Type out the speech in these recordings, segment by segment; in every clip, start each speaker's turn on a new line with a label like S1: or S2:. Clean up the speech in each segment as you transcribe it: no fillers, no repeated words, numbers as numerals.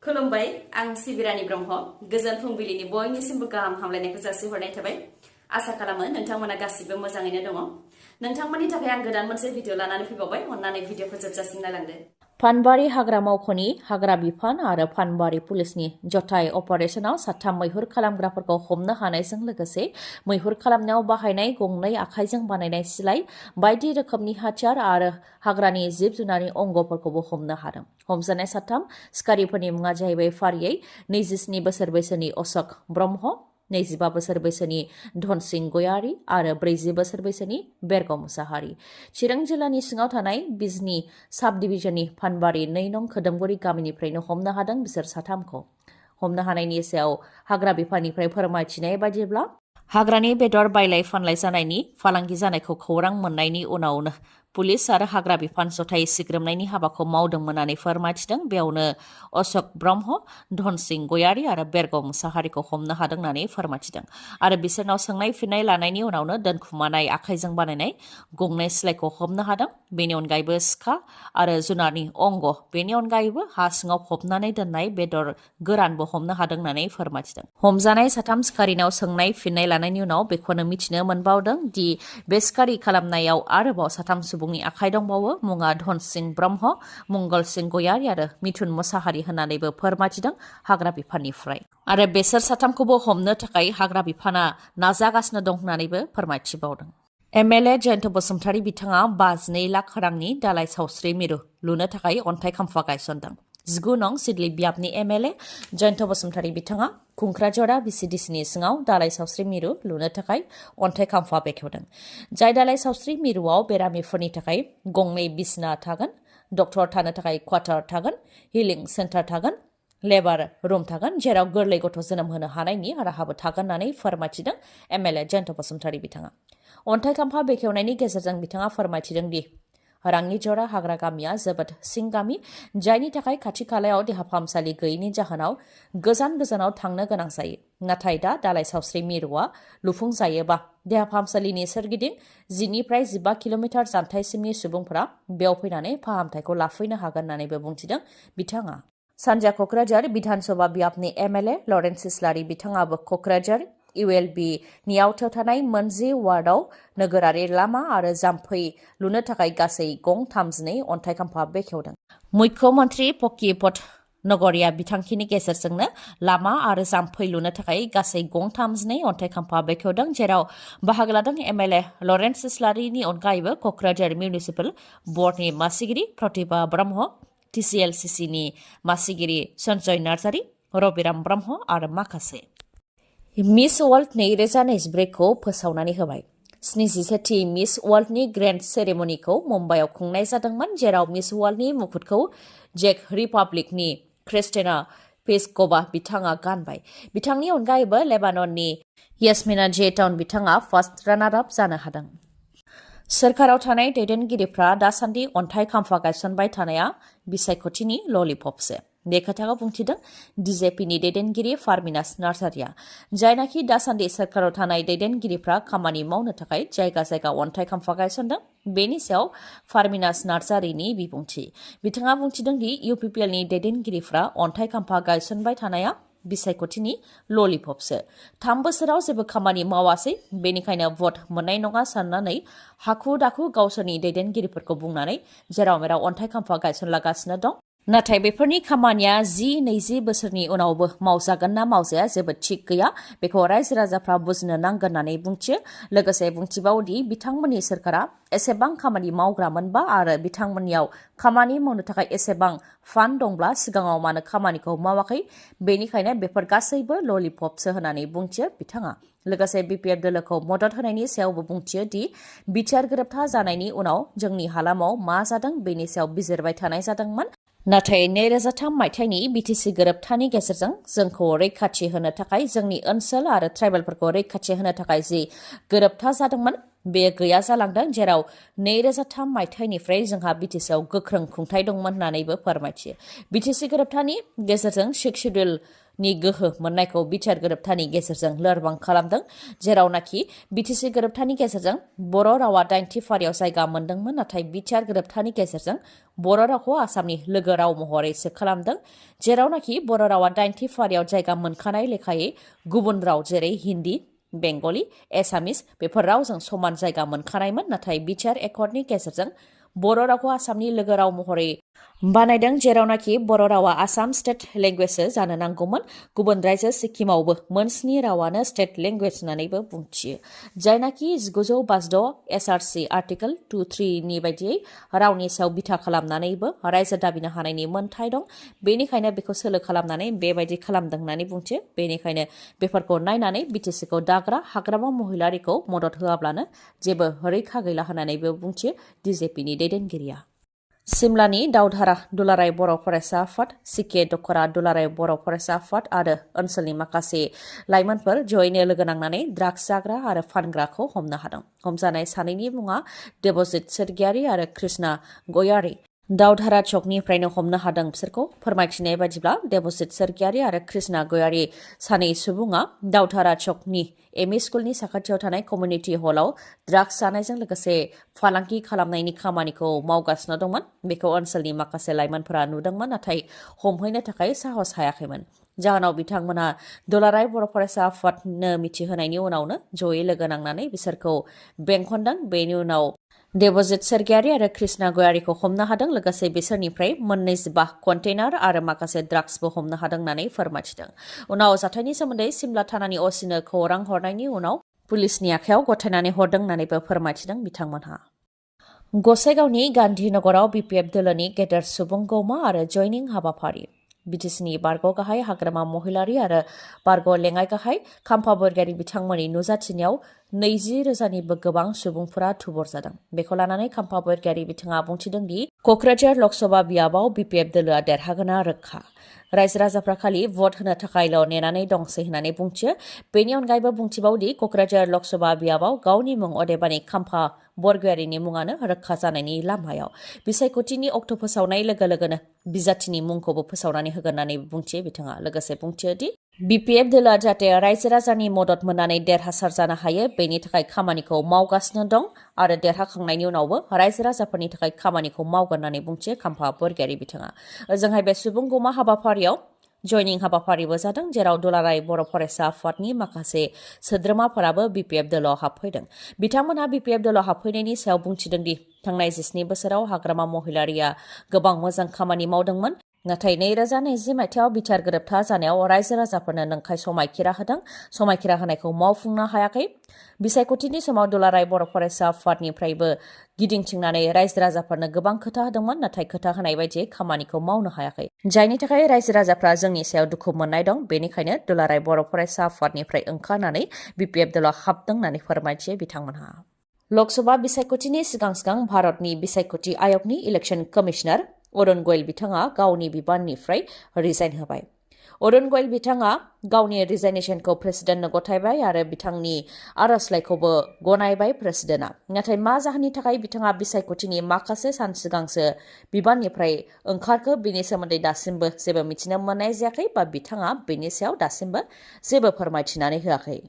S1: खुलुमबाय आं सिबिरानि ब्रह्म गोजोन फुंबिलिनि बयनिसिमबो गाहाम हामलायनायखौ जासिहरनाय थाबाय आसा खालामो नोंथांमोना गासिबो मोजाङैनो दङ नोंथांमोननि थाखाय आं गोदान मोनसे भिडिअ लानानै फैबावबाय अन्नानै भिडिअखौ जोबजासिम नायलांदो फानबारि हाग्रा मावख'नि हाग्रा बिफान आरो फानबारि पुलिसनि जथाय अपारेशनाव साथाम मैहुर खालामग्राफोरखौ हमनो हानायजों लोगोसे मैहुर खालामनायाव बाहायनाय गंनै आखाइजों बानायनाय सिलाइ बायदि रोखोमनि हाथियार आरो हाग्रानि जिब जुनारनि अंगफोरखौबो हमनो हादों हमजानाय साथाम सिखारिफोरनि मुङा जाहैबाय फारियै 27 बोसोर बैसोनि अशोक ब्रह्म 25 बोसोर बैसोनि धनसिं गयारी आरो 40 बोसोर बैसोनि बेरग मुसाहारि चिरां जिल्लानि सिङाव थानाय बिजनी साब डिभिजननि फानबारि 2 नं खोदोमगुरि गामिनिफ्रायनो हमनो हादों बिसोर साथामखौ हमनो हानायनि सायाव हाग्रा बिफाननिफ्राय फोरमायथिनाय बायदिब्ला हाग्रानि बेदर बायलाय फानलाय जानायनि फालांगि जानायखौ खौरां मोननायनि उनावनो पुलिस आरो हाग्रा बिफान जथाय सिग्रोमनायनि हाबाखौ मावदोंमोन होननानै फोरमायथिदों बेयावनो अशोक ब्रह्म धनसिं गयारी आरो बेरग मुसाहारिखौ हमनो हादों होननानै फोरमायथिदों आरो बिसोरनाव सोंनाय फिननाय लानायनि उनावनो दोनखुमानाय आखाइजों बानायनाय गंनै सिलाइखौ हमनो हादों बेनि अनगायैबो सिखा आरो जुनारनि अंग बेनि अनगायैबो हा सिङाव फबनानै दोननाय बेदर गोरानबो हमनो हादों होननानै फोरमायथिदों हमजानाय साथाम सिखारिनाव सोंनाय फिननाय लानायनि उनाव बेखौनो मिथिनो मोनबावदों दि बे सिखारि खालामनायाव आरोबाव साथाम सुबुंनि आखाइ दंबावो मुङा धनसिं ब्रह्म मंगल सिं गयारी आरो मिथुन मुसाहारि होननानैबो फोरमायथिदों हाग्रा बिफाननिफ्राय आरो बेसोर साथामखौबो हमनो थाखाय हाग्रा बिफाना नाजागासिनो दं होननानैबो फोरमायथिबावदों एमएलए जयन्त बसुमतारी बिथाङा 52 लाख रांनि दालाय सावस्रि मिरु लुनो थाखाय अन्थाइ खाम्फा गायसनदों 19 नं सिडली बियाबनि एमएलए जयन्त बसुमतारी बिथाङा खुंख्राजरा बिसिडिसिनि सिङाव दालाय सावस्रि मिरु लुनो थाखाय अन्थाइ खाम्फा बेखेवदों जाय दालाय सावस्रि मिरुआव बेरामिफोरनि थाखाय गंनै बिसना थागोन डक्टर थानो थाखाय क्वार्टार थागोन हिलिं सेन्टार थागोन लेबार रुम थागोन जेराव गोरलै गथ' जोनोम होनो हानायनि राहाबो थागोन होननानै फोरमायथिदों एमएलए जयन्त बसुमतारी बिथाङा अन्थाइ खाम्फा बेखेवनायनि गेजेरजों बिथाङा फोरमायथिदों दि रांनि जरा हाग्रा गामिया जोबोद सिं गामि जायनि थाखाय खाथि खालायाव देहा फाहामसालि गैयैनि जाहोनाव गोजानाव थांनो गोनां जायो नाथाय दा दालाय सावस्रि मिरुआ लुफुंजायोबा देहा फाहामसालिनि सोरगिदिं 10निफ्राय 15 किल'मिटार जानथायसिमनि सुबुंफोरा बेयाव फैनानै फाहामथायखौ लाफैनो हागोन होननानैबो बुंथिदों बिथाङा सानजा क'क्राझार विधानसभा बियाबनि एमएलए लरेन्स इस्लारि बिथाङाबो क'क्राझार इउएलबि नि आवथायाव थानाय मोनजि वार्डआव नोगोरारि लामा आरो जाम्फै लुनो थाखाय गासै गं 32 अन्थाइ खाम्फा बेखेवदों मुख्यमन्त्री पक्की पथ नगरिया बिथांखिनि गेजेरजोंनो लामा आरो जाम्फै लुनो थाखाय गासै गं 32 अन्थाइ खाम्फा बेखेवदों जेराव बाहागो लादों एमएलए लरेन्स इस्लारिनि अनगायैबो क'क्राझार मिउनिसिपाल बर्डनि मासिगिरि प्रतिभा ब्रह्म टिसिएलसिसिनि मासिगिरि सन्जय नार्जारी रबिराम ब्रह्म आरो माखासे मिस वर्ल्ड 2024 खौ फोसावनानै होबाय 71थि मिस वर्ल्डनि ग्रेन्ड सेरेमनिखौ मुम्बाइआव खुंनाय जादोंमोन जेराव मिस वर्ल्डनि मुकुटखौ जेक रिपाब्लिकनि क्रिस्टिना पेस्क'भा बिथाङा गानबाय बिथांनि अनगायैबो लेबानननि यास्मिना जेटाउन बिथाङा फार्स्ट रानार आप जानो हादों सोरखाराव थानाय दैदेनगिरिफ्रा दासान्दि अन्थाइ खाम्फा गायसनबाय थानाया बिसायख'थिनि ललिपपसो बे खोथाखौ बुंथिदों डिजेपिनि दैदेनगिरि फार्मिनास नार्जारिया जायनाखि दासान्दि सोरखाराव थानाय दैदेनगिरिफ्रा खामानि मावनो थाखाय जायगा अन्थाइ खाम्फा गायसनदों बेनि सायाव फार्मिनास नार्जारिनि बिबुंथि बिथाङा बुंथिदों दि इउपिपिएलनि दैदेनगिरिफ्रा अन्थाइ खाम्फा गायसनबाय थानाया बिसायख'थिनि ललिपपसो 3 बोसोराव जेबो खामानि मावासै बेनिखायनो भट मोननाय नङा साननानै हाखु दाखु गावसोरनि दैदेनगिरिफोरखौ बुंनानै जेराव मेराव अन्थाइ खाम्फा गायसनलागासिनो दं नाथाय बेफोरनि खामानिया 10-20 बोसोरनि उनावबो मावजागोन ना मावजाया जेबो थिक गैया बेखौ रायजो राजाफ्रा बुजिनो नांगोन होननानै बुंथियो लोगोसे बुंथिबावदि बिथांमोननि सोरखारा एसेबां खामानि मावग्रामोनबा आरो बिथांमोननियाव खामानि मावनो थाखाय एसेबां फान्ड दंब्ला सिगाङाव मानो खामानिखौ मावाखै बेनिखायनो बेफोर गासैबो ललिपपसो होननानै बुंथियो बिथाङा लोगोसे बिपिएफ दोलोखौ मदद होनायनि सायावबो बुंथियो दि बिटिआर गोरोबथा जानायनि उनाव जोंनि हालामाव मा जादों बेनि सायाव बिजिरबाय थानाय जादोंमोन नाथाय 2003 मायथाइनि बिटिसि गोरोबथानि गेजेरजों जोंखौ रैखाथि होनो थाखाय जोंनि ओनसोल आरो ट्राइबेलफोरखौ रैखाथि होनो थाखाय जि गोरोबथा जादोंमोन
S2: बे गैया जालांदों जेराव 2003 मायथाइनिफ्राय जोंहा बिटिसिआव गोख्रों खुंथाय दंमोन होननानैबो फोरमायथियो। बिटिसि गोरोबथानि गेजेरजों 6 शेड्युलनि गोहो मोननायखौ बिटिआर गोरोबथानि गेजेरजों लोरबां खालामदों, जेरावनाखि बिटिसि गोरोबथानि गेजेरजों बर' रावा 8थि फारियाव जायगा मोनदोंमोन, नाथाय बिटिआर गोरोबथानि गेजेरजों बर' रावखौ आसामनि लोगो राव महरैसो खालामदों, जेरावनाखि बर' रावा 8थि फारियाव जायगा मोनखानाय लेखायै गुबुन राव जेरै हिन्दी, बेंगली, एसामिस बेफोर रावजों समान जायगा मोनखानायमोन, नाथाय बिटिआर एकर्डनि गेजेरजों बर' रावखौ आसामनि लोगो राव महरै बानायदों, जेरावनाखि बर' रावा आसाम स्टेट लेंगुवेजसो जानो नांगौमोन। गुबुन रायजो सिक्किमावबो मोन 7 रावानो स्टेट लेंगुवेज होननानैबो बुंथियो, जायनाखि 1956 एसआरसि आर्टिकल 2(3) नि बायदियै रावनि सायाव बिथा खालामनानैबो रायजो दाबिनो हानायनि मोन्थाय दं। बेनिखायनो बेखौ सोलो खालामनानै बेबायदि खालामदों होननानै बुंथियो। बेनिखायनो बेफोरखौ नायनानै बिटिसिखौ दाग्रा हाग्रामा महिलारिखौ मदद होआब्लानो जेबो रैखा गैला होननानैबो बुंथियो डिजेपिनि दैदेनगिरिया। सिमलानि दावधारा दुलाराय बर' फरायसा आफाद, सिके दखरा दुलाराय बर' फरायसा आफाद आरो ओनसोलनि माखासे लाइमोनफोर जयैनो लोगो नांनानै ड्राग्स जाग्रा आरो फानग्राखौ हमनो हादों। हमजानाय सानैनि मुङा देबजित सोरगियारि आरो कृष्णा गयारि। दावधारा चकनिफ्रायनो हमनो हादों। बिसोरखौ फोरमायथिनाय बायदिब्ला देबजित सोरगियारि आरो कृष्णा गयारि सानै सुबुङा दावधारा चकनि एमइ स्कुलनि साखाथियाव थानाय कमिउनिटि हलाव ड्राग्स जानायजों लोगोसे फालांगि खालामनायनि खामानिखौ मावगासिनो दंमोन। बेखौ ओनसोलनि माखासे लाइमोनफोरा नुदोंमोन, नाथाय हमहैनो थाखाय साहस हायाखैमोन। जाहोनाव बिथांमोना दुलाराय बर' फरायसा आफादनो मिथिहोनायनि उनावनो जयै लोगो नांनानै बिसोरखौ बेंखनदों। बेनि उनाव देबजित सोरगियारि आरो कृष्णा गयारिखौ हमनो हादों, लोगोसे बिसोरनिफ्राय 25 कन्टेनार आरो माखासे ड्राग्सबो हमनो हादों होननानै फोरमायथिदों। उनाव जाथायनि सोमोन्दै सिमला थानानि असिनो खौरां हरनायनि उनाव पुलिसनि आखायाव गथायनानै हरदों होननानैबो फोरमायथिदों बिथांमोनहा। गसाइगावनि गान्धीनगराव बिपिएफ दोलोनि गेदेर सुबुं गौमा आरो जयनिं हाबाफारि। बिटिसिनि बारग' गाहाय हाग्रामा महिलारि आरो बारग' लेङाइ गाहाय खाम्फा बरगयारि बिथांमोननि नुजाथिनायाव 20,000निबो गोबां सुबुंफोरा थुबुर जादों। बेखौ लानानै खाम्फा बरगयारि बिथाङा बुंथिदों दि क'क्राझार लकसभा बियाबाव बिपिएफ दोलोआ देरहागोना रोखा। रायजो राजाफ्रा खालि भट होनो थाखायल' नेनानै दंसै होननानै बुंथियो। बेनि अनगायैबो बुंथिबावदि क'क्राझार लकसभा बियाबाव गावनि मुं अदेबानि खाम्फा बरगयारिनि मुङानो रोखा जानायनि लामायाव। बिसायख'थिनि अक्ट' फोसावनाय लोगो लोगोनो बिजाथिनि मुंखौबो फोसावनानै होगोन होननानै बुंथियो बिथाङा। लोगोसे बुंथियो दि बिपिएफ दोलोआ जाहाथे रायजो राजानि मदद मोननानै देरहासार जानो हायो, बेनि थाखाय खामानिखौ मावगासिनो दं आरो देरहाखांनायनि उनावबो रायजो राजाफोरनि थाखाय खामानिखौ मावगोन होननानै बुंथियो खाम्फा बरगयारि बिथाङा। ओजोंहाय बे सुबुं गौमा हाबाफारियाव जयनिं हाबाफारिबो जादों, जेराव दुलाराय बर' फरायसा आफादनि माखासे सोद्रोमाफोराबो बिपिएफ दोलोआव हाबफैदों। बिथांमोनहा बिपिएफ दोलोआव हाबफैनायनि सायाव बुंथिदों दि थांनाय 17 बोसोराव हाग्रामा महिलारिया गोबां मोजां खामानि मावदोंमोन, नाथाय 2020 मायथाइयाव बिटिआर गोरोबथा जानायाव रायजो राजाफोरनो नंखाय समायखिरा होदों। समायखिरा होनायखौ मावफुंनो हायाखै। बिसायख'थिनि समाव दुलाराय बर' फरायसा आफादनिफ्रायबो गिदिंथिंनानै रायजो राजाफोरनो गोबां खोथा होदोंमोन, नाथाय खोथा होनाय बायदियै खामानिखौ मावनो हायाखै, जायनि थाखाय रायजो राजाफ्रा जोंनि सायाव दुखु मोननाय दं। बेनिखायनो दुलाराय बर' फरायसा आफादनिफ्राय ओंखारनानै बिपिएफ दोलोआव हाबदों होननानै फोरमायथियो बिथांमोनहा। लकसभा बिसायख'थिनि सिगां सिगां भारतनि बिसायख'थि आय'गनि इलेक्सन कमिशनार अरुण ग'यल बिथाङा गावनि बिबाननिफ्राय रिजाइन होबाय। अरुण ग'यल बिथाङा गावनि रिजाइनेसनखौ प्रेसिडेन्टनो गथायबाय आरो बिथांनि आर'जलाइखौबो गनायबाय प्रेसिडेन्टआ। नाथाय मा जाहोननि थाखाय बिथाङा बिसायख'थिनि माखासे सान सिगांसो बिबाननिफ्राय ओंखारखो, बेनि सोमोन्दै दासिमबो जेबो मिथिनो मोननाय जायाखै बा बिथाङा बेनि सायाव दासिमबो जेबो फोरमायथिनानै होआखै।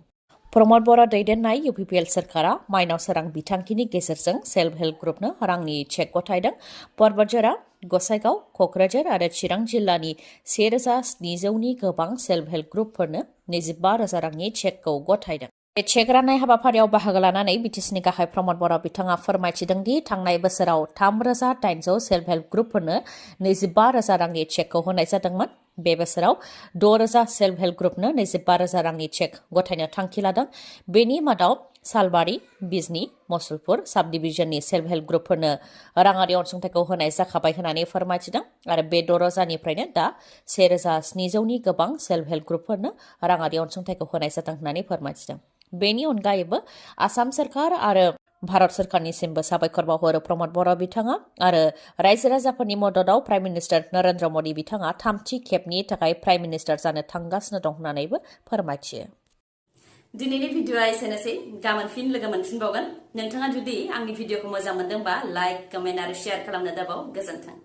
S2: प्रमद बर' दैदेननाय इउपिपिएल सोरखारा माइनाव सोरां बिथांखिनि गेजेरजों सेल्फ हेल्प ग्रुपनो रांनि चेक गथायदों। पर्बतजरा, गसाइगाव, क'क्राझार आरो चिरां जिल्लानि 1,700नि गोबां सेल्फ हेल्प ग्रुपफोरनो 25,000 रांनि चेकखौ गथायदों। बे चेक राननाय हाबाफारियाव बाहागो लानानै बिटिसिनि गाहाय प्रमद बर' बिथाङा फोरमायथिदों दि थांनाय बोसोराव 3,800 सेल्फ हेल्प ग्रुपफोरनो 25,000 रांनि चेकखौ होनाय जादोंमोन। बे बोसोराव 6,000 सेल्फ हेल्प ग्रुपनो 25,000 रांनि चेक गथायनो थांखि लादों। बेनि मादाव सालबारि, बिजनी, मसलपुर साब डिभिजननि सेल्फ हेल्प ग्रुपफोरनो राङारि अनसुंथाइखौ होनाय जाखाबाय होननानै फोरमायथिदों आरो बे 6,000निफ्रायनो दा 1,700नि गोबां सेल्फ हेल्प ग्रुपफोरनो राङारि अनसुंथाइखौ होनाय जादों होननानै फोरमायथिदों। बेनि अनगायैबो आसाम सोरखार आरो भारत सोरखारनिसिमबो साबायखर बावहरो प्रमद बर' बिथाङा आरो रायजो राजाफोरनि मददाव प्राइम मिनिस्टार नरेन्द्र मदि बिथाङा 3थि खेबनि थाखाय प्राइम मिनिस्टार जानो थांगासिनो दं होननानैबो फोरमायथियो।
S1: दिनैनि भिडिअआ एसेनोसै गाबोन फिन लोगो मोनफिनबावगोन नोंथाङा जुदि आंनि भिडिअखौ मोजां मोनदोंबा लाइक कमेन्ट आरो शेयार खालामनो दाबाव गोजोन्थों